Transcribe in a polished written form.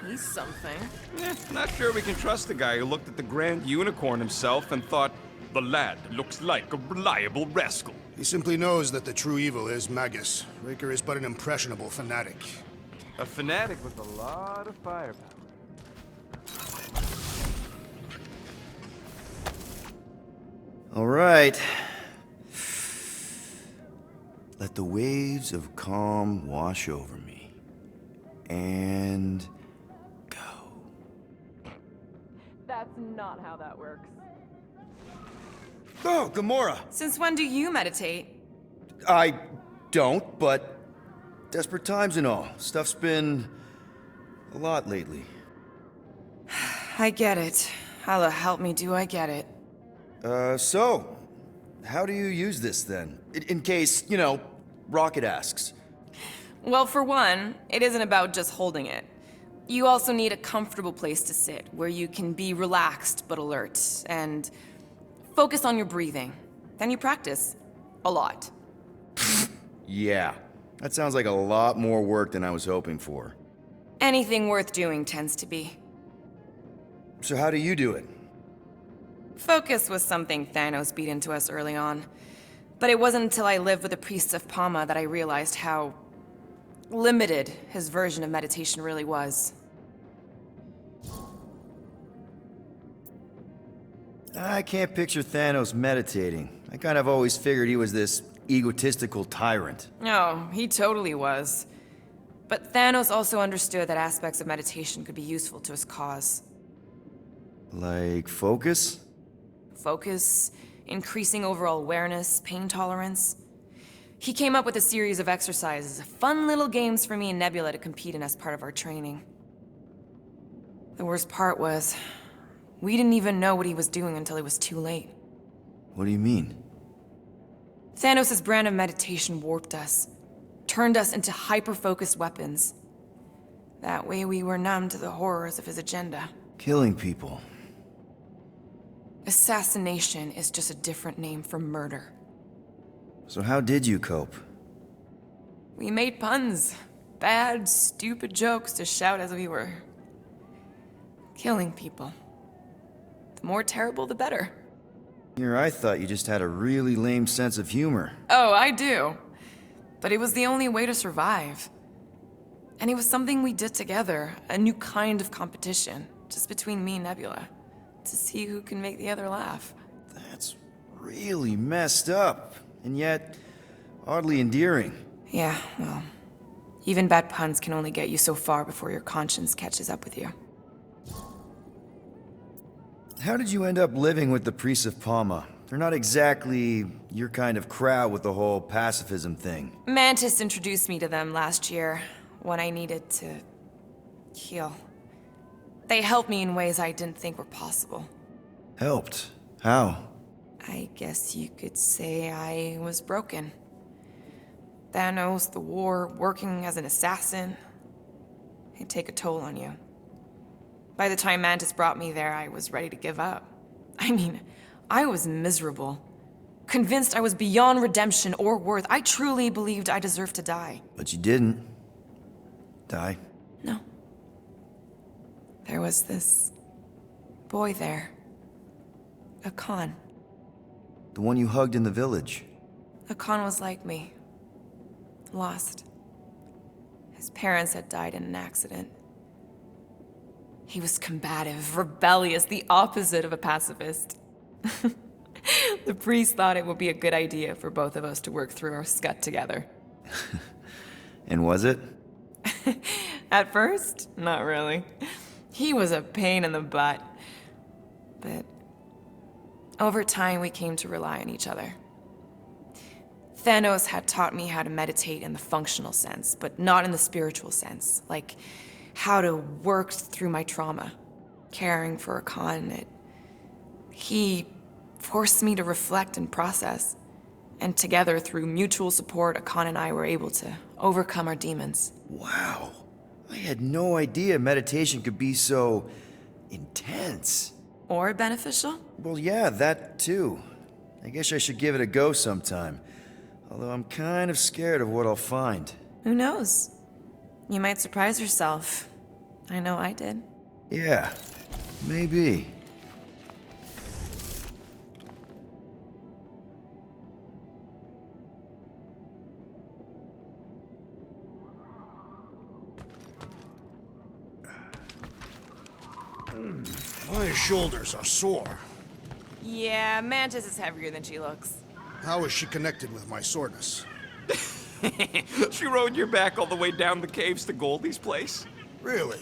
He's something. Not sure we can trust the guy who looked at the Grand Unicorn himself and thought, the lad looks like a reliable rascal. He simply knows that the true evil is Magus. Raker is but an impressionable fanatic. A fanatic with a lot of firepower. All right. Let the waves of calm wash over me. And go. That's not how that works. Oh, Gamora! Since when do you meditate? I don't, but desperate times and all. Stuff's been a lot lately. I get it. How the help me do I get it? So, how do you use this then? In case, Rocket asks. Well, for one, it isn't about just holding it. You also need a comfortable place to sit, where you can be relaxed but alert, and focus on your breathing. Then you practice. A lot. Yeah, that sounds like a lot more work than I was hoping for. Anything worth doing tends to be. So how do you do it? Focus was something Thanos beat into us early on. But it wasn't until I lived with the priests of Palma that I realized how limited his version of meditation really was. I can't picture Thanos meditating. I kind of always figured he was this egotistical tyrant. Oh, he totally was. But Thanos also understood that aspects of meditation could be useful to his cause. Like focus? Focus, increasing overall awareness, pain tolerance. He came up with a series of exercises, fun little games for me and Nebula to compete in as part of our training. The worst part was, we didn't even know what he was doing until it was too late. What do you mean? Thanos' brand of meditation warped us, turned us into hyper-focused weapons. That way we were numb to the horrors of his agenda. Killing people. Assassination is just a different name for murder. So how did you cope? We made puns. Bad, stupid jokes to shout as we were killing people. The more terrible, the better. Here, I thought you just had a really lame sense of humor. Oh, I do. But it was the only way to survive. And it was something we did together, a new kind of competition, just between me and Nebula, to see who can make the other laugh. That's really messed up, and yet oddly endearing. Yeah, well, even bad puns can only get you so far before your conscience catches up with you. How did you end up living with the priests of Palma? They're not exactly your kind of crowd with the whole pacifism thing. Mantis introduced me to them last year, when I needed to heal. They helped me in ways I didn't think were possible. Helped? How? I guess you could say I was broken. Thanos, the war, working as an assassin, it'd take a toll on you. By the time Mantis brought me there, I was ready to give up. I mean, I was miserable. Convinced I was beyond redemption or worth. I truly believed I deserved to die. But you didn't. Die? No. There was this boy there. A Khan. The one you hugged in the village? A Khan was like me. Lost. His parents had died in an accident. He was combative, rebellious, the opposite of a pacifist. The priest thought it would be a good idea for both of us to work through our scut together. And was it? At first, not really. He was a pain in the butt. But over time, we came to rely on each other. Thanos had taught me how to meditate in the functional sense, but not in the spiritual sense. Like how to work through my trauma. Caring for a Khan, he forced me to reflect and process. And together, through mutual support, Khan and I were able to overcome our demons. Wow. I had no idea meditation could be so intense. Or beneficial? Well, yeah, that too. I guess I should give it a go sometime. Although I'm kind of scared of what I'll find. Who knows? You might surprise yourself. I know I did. Yeah, maybe. My shoulders are sore. Yeah, Mantis is heavier than she looks. How is she connected with my soreness? She rode your back all the way down the caves to Goldie's place? Really?